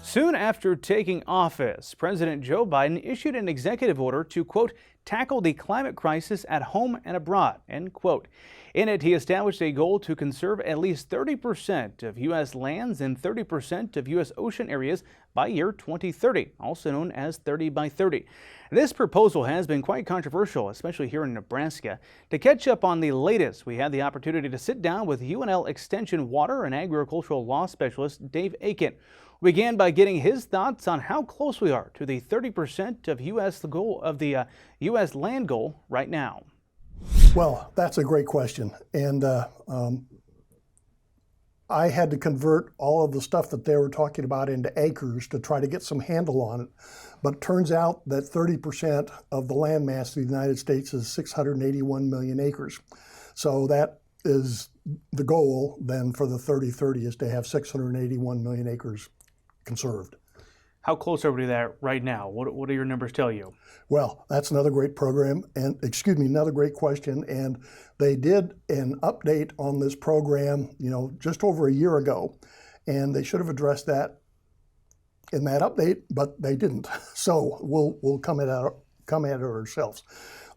Soon after taking office, President Joe Biden issued an executive order to, quote, tackle the climate crisis at home and abroad, end quote. In it, he established a goal to conserve at least 30% of U.S. lands and 30% of U.S. ocean areas by year 2030, also known as 30 by 30. This proposal has been quite controversial, especially here in Nebraska. To catch up on the latest, we had the opportunity to sit down with UNL Extension Water and Agricultural Law Specialist Dave Aiken. We began by getting his thoughts on how close we are to the 30% of U.S. land goal right now. Well, that's a great question. And I had to convert all of the stuff that they were talking about into acres to try to get some handle on it. But it turns out that 30% of the land mass of the United States is 681 million acres. So that is the goal then for the 30-30 is to have 681 million acres conserved. How close are we to that right now? What do your numbers tell you? Well, that's another great program, and another great question. And they did an update on this program, just over a year ago, and they should have addressed that in that update, but they didn't. So we'll come at it ourselves.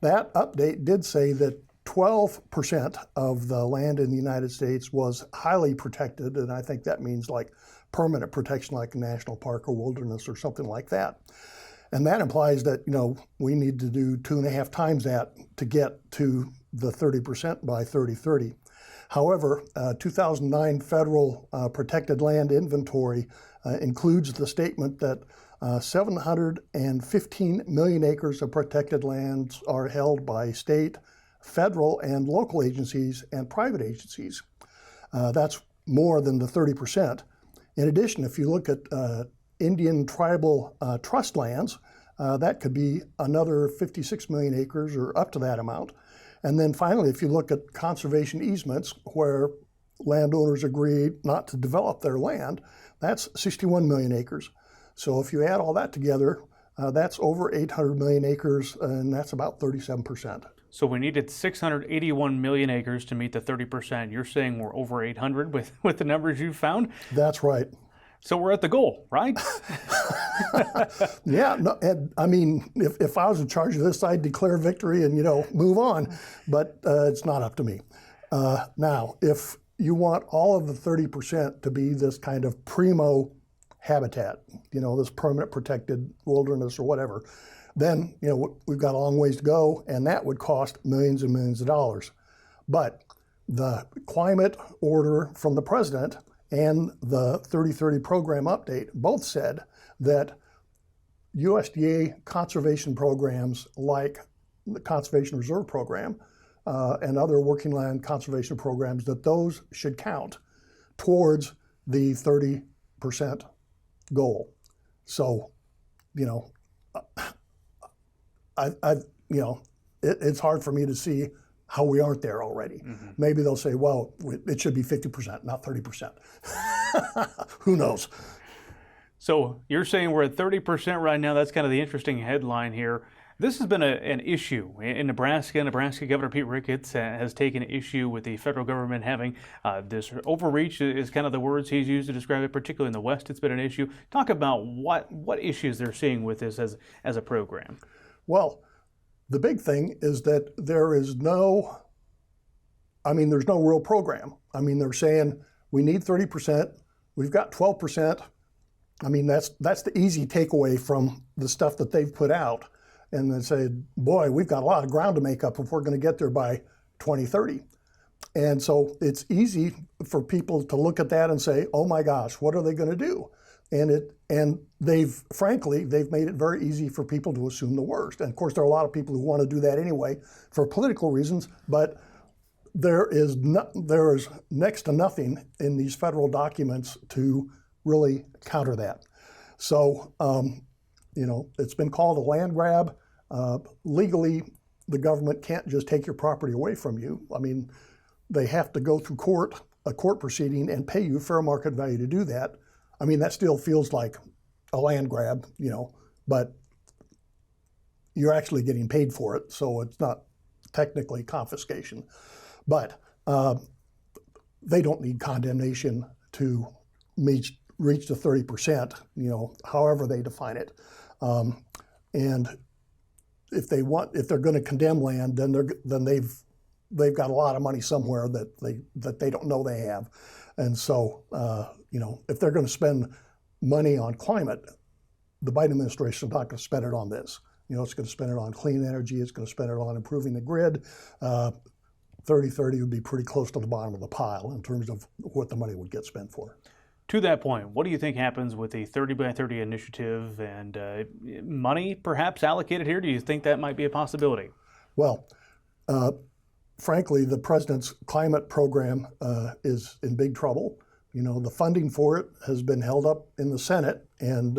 That update did say that 12% of the land in the United States was highly protected, and I think that means like permanent protection like a national park or wilderness or something like that. And that implies that, we need to do 2.5 times that to get to the 30% by 30-30. However, 2009 federal protected land inventory includes the statement that 715 million acres of protected lands are held by state, federal, and local agencies and private agencies. That's more than the 30%. In addition, if you look at Indian tribal trust lands, that could be another 56 million acres or up to that amount. And then finally, if you look at conservation easements where landowners agree not to develop their land, that's 61 million acres. So if you add all that together, that's over 800 million acres, and that's about 37%. So we needed 681 million acres to meet the 30%. You're saying we're over 800 with the numbers you found? That's right. So we're at the goal, right? Yeah, no, and I mean, if I was in charge of this, I'd declare victory and, move on, but it's not up to me. Now, if you want all of the 30% to be this kind of primo habitat, this permanent protected wilderness or whatever, then, we've got a long ways to go, and that would cost millions and millions of dollars. But the climate order from the president and the 30-30 program update both said that USDA conservation programs like the Conservation Reserve Program and other working land conservation programs, that those should count towards the 30% goal. So, it's hard for me to see how we aren't there already. Mm-hmm. Maybe they'll say, well, it should be 50%, not 30%. Who knows? So you're saying we're at 30% right now. That's kind of the interesting headline here. This has been an issue in Nebraska. Nebraska Governor Pete Ricketts has taken issue with the federal government having this overreach is kind of the words he's used to describe it, particularly in the West. It's been an issue. Talk about what issues they're seeing with this as a program. Well, the big thing is that there's no real program. They're saying we need 30%, we've got 12%. That's the easy takeaway from the stuff that they've put out. And they say, boy, we've got a lot of ground to make up if we're going to get there by 2030. And so it's easy for people to look at that and say, oh my gosh, what are they going to do? And they've made it very easy for people to assume the worst. And of course, there are a lot of people who want to do that anyway for political reasons, but there is next to nothing in these federal documents to really counter that. So, it's been called a land grab. Legally, the government can't just take your property away from you. They have to go through a court proceeding and pay you fair market value to do that. That still feels like a land grab, but you're actually getting paid for it, so it's not technically confiscation. But they don't need condemnation to reach the 30%, however they define it. And if they're going to condemn land, then they've got a lot of money somewhere that they don't know they have. And so, if they're going to spend money on climate, the Biden administration is not going to spend it on this. It's going to spend it on clean energy. It's going to spend it on improving the grid. 30-30 would be pretty close to the bottom of the pile in terms of what the money would get spent for. To that point, what do you think happens with the 30 by 30 initiative and money perhaps allocated here? Do you think that might be a possibility? Well, frankly, the president's climate program is in big trouble. The funding for it has been held up in the Senate, and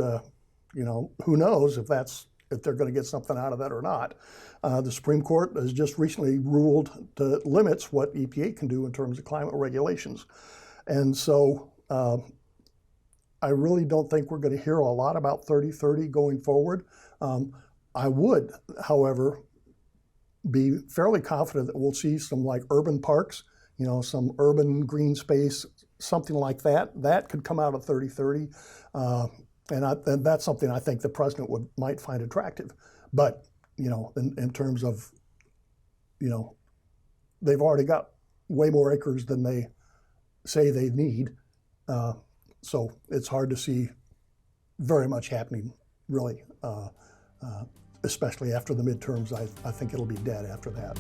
who knows if they're going to get something out of that or not. The Supreme Court has just recently ruled to limits what EPA can do in terms of climate regulations. And so I really don't think we're going to hear a lot about 30-30 going forward. I would, however, be fairly confident that we'll see some like urban parks, some urban green space, something like that. That could come out of 30-30. And that's something I think the president might find attractive. But, in terms of, they've already got way more acres than they say they need. So it's hard to see very much happening, really, especially after the midterms. I think it'll be dead after that.